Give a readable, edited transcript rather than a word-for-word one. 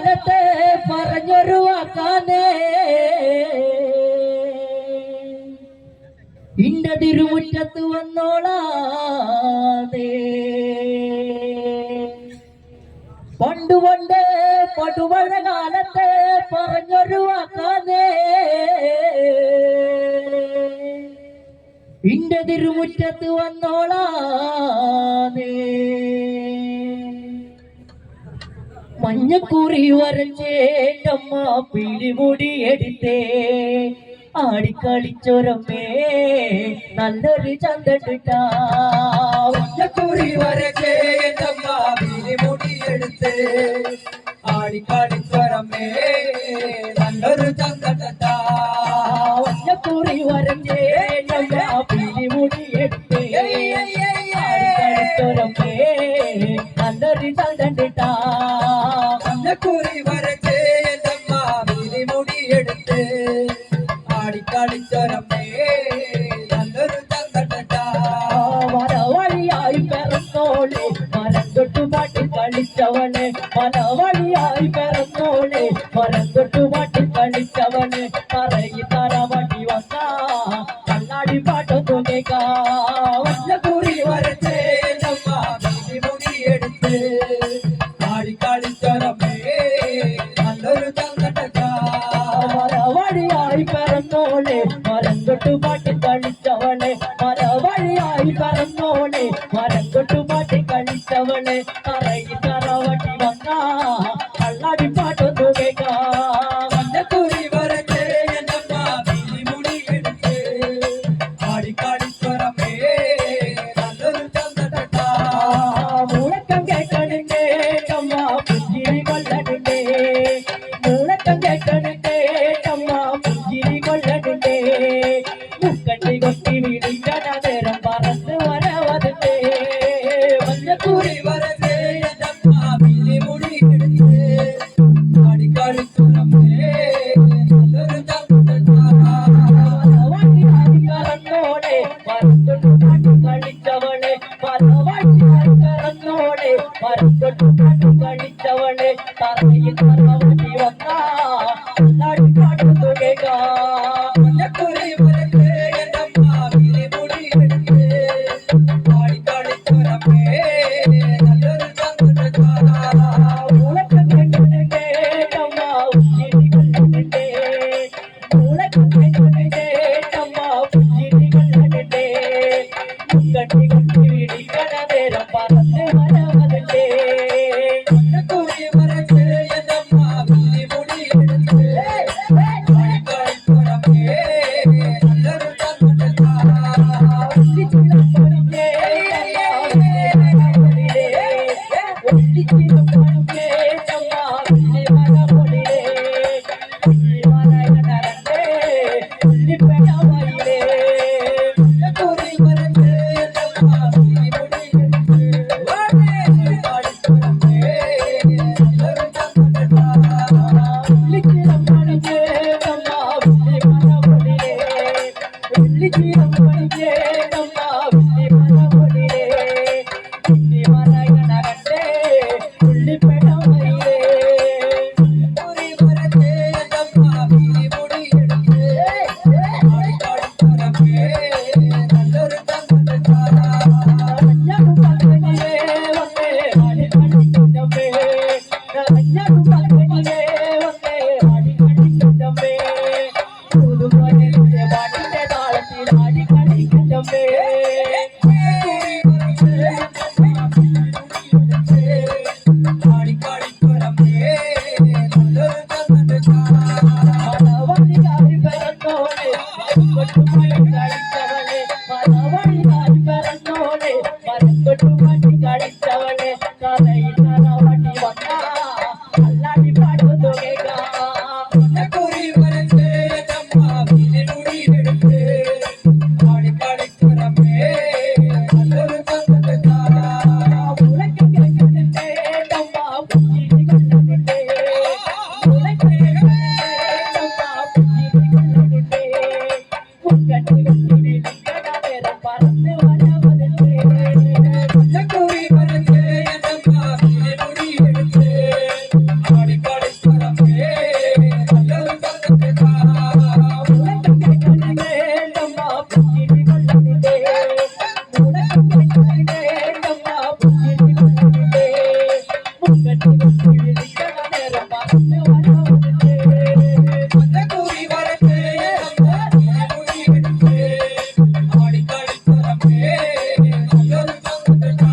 കാലത്ത് പറഞ്ഞൊരു വാക്കാനേ ഇന്റെ തിരുമുറ്റത്ത് വന്നോളാതെ പണ്ട് പണ്ട് പടുവഴ കാലത്ത് പറഞ്ഞൊരു വാക്കാനേ ഇന്റെ തിരുമുറ്റത്ത് വന്നോളാതെ മഞ്ഞക്കുറി വരച്ചേറ്റമ്മ പിടിമുടി എടുത്തേ ആടിക്കളിച്ചൊരമ്മേ നല്ലൊരു ചന്തട്ടിട്ടാ മഞ്ഞക്കുറി വരച്ചേറ്റമ്മ പിടിമുടി എടുത്തേ ആടിക്കളിച്ചൊരമ്മേ നല്ലൊരു ചന്തട്ടിട്ടാ മഞ്ഞക്കുറി വരച്ചേറ്റമ്മ പിടിമുടി എടുത്തേ ആടിക്കളിച്ചൊരമ്മേ നല്ലൊരു ചന്തട്ടിട്ടാ മഞ്ഞക്കുറി വരച്ചേറ്റമ്മ പിടിമുടി എടുത്തേ ആടിക്കളിച്ചൊരമ്മേ നല്ലൊരു ചന്തട്ടാ മലവഴിയായി പിറന്നോളെ മരം തൊട്ടുപാട്ടി കളിച്ചവനെ മലവഴിയായി പിറന്നോളെ മരം തൊട്ടുപാട്ടി കളിച്ചവനെ പറയി തറവടി വന്ന കണ്ണാടി പാട്ടൊന്നു കേൾക്കാം മഞ്ഞക്കുറി വരച്ചേറ്റമ്മ പിടിമുടി എടുത്ത് ആടിക്കളിച്ചൊരമ്മേ നല്ലൊരു ചന്തട്ടാ മലവഴിയായി പിറന്നോളെ മരം തൊട്ടുപാട്ടി കളിച്ചവനെ മലവഴിയായി പിറന്നോളെ മരം തൊട്ടുപാട്ടി കളിച്ചവനെ പറയി തറവടി വന്ന കണ്ണാടി പാട്ടൊന്നു കേൾക്കാം മഞ്ഞക്കുറി വരച്ചേറ്റമ്മ പിടിമുടി എടുത്ത് ആടിക്കളിച്ചൊരമ്മേ നല്ലൊരു ചന്തട്ടാ മുഴക്കം കേൾക്കണേ അമ്മ പുഞ്ചിരി കൊള്ളണേ മുഴക്കം കേൾക്കണേ അമ്മ പുഞ്ചിരി കൊള്ളണേ മുക്കട്ടി കൊത്തി വിളിക്കണ നേരം പറന്ന് വരവതേ മഞ്ഞക്കുറി വരച്ചേറ്റമ്മ പിടിമുടി എടുത്ത് ആടിക്കളിച്ചൊരമ്മേ നല്ലൊരു ചന്തട്ടാ മലവഴിയായി പിറന്നോളെ മരത്തൊട്ടുപാട്ടി കളിച്ചവളെ മലവഴിയായി പിറന്നോളെ മരത്തൊട്ടുപാട്ടി കളിച്ചവളെ തറയിൽ തറവടി വന്ന കണ്ണാടി പാട്ടൊന്നു കേൾക്കാം മഞ്ഞക്കുറി വരച്ചേറ്റമ്മ പിടിമുടി എടുത്ത് ആടിക്കളിച്ചൊരമ്മേ നല്ലൊരു ചന്തട്ടാ മുളക്കം കേൾക്കണേ അമ്മ പുഞ്ചിരി കൊള്ളണേ മുളക്കം കേൾക്കണേ അമ്മ പുഞ്ചിരി കൊള്ളണേ മുക്കട്ടി കൊത്തി വിളിക്കണ നേരം പറന്ന് വരവതേ മഞ്ഞക്കുറി വരച്ചേറ്റമ്മ പിടിമുടി എടുത്ത് ആടിക്കളിച്ചൊരമ്മേ നല്ലൊരു ചന്തട്ടാ മഞ്ഞക്കുറി വരച്ചേറ്റമ്മ പിടിമുടി എടുത്ത് ആടിക്കളിച്ചൊരമ്മേ നല്ലൊരു ചന്തട്ടാ മഞ്ഞക്കുറി വരച്ചേറ്റമ്മ പിടിമുടി എടുത്ത് ആടിക്കളിച്ചൊരമ്മേ നല്ലൊരു ചന്തട്ടാ ആടിക്കളിച്ചൊരമ്മേ നല്ലൊരു കളിച്ചവളെ കഥയിൽ തറവടി വന്ന அந்த குறி வரத்தே அம்மா முடி எடுத்து ஆடிக்காடி தரமே நல்லொரு தங்கத்தா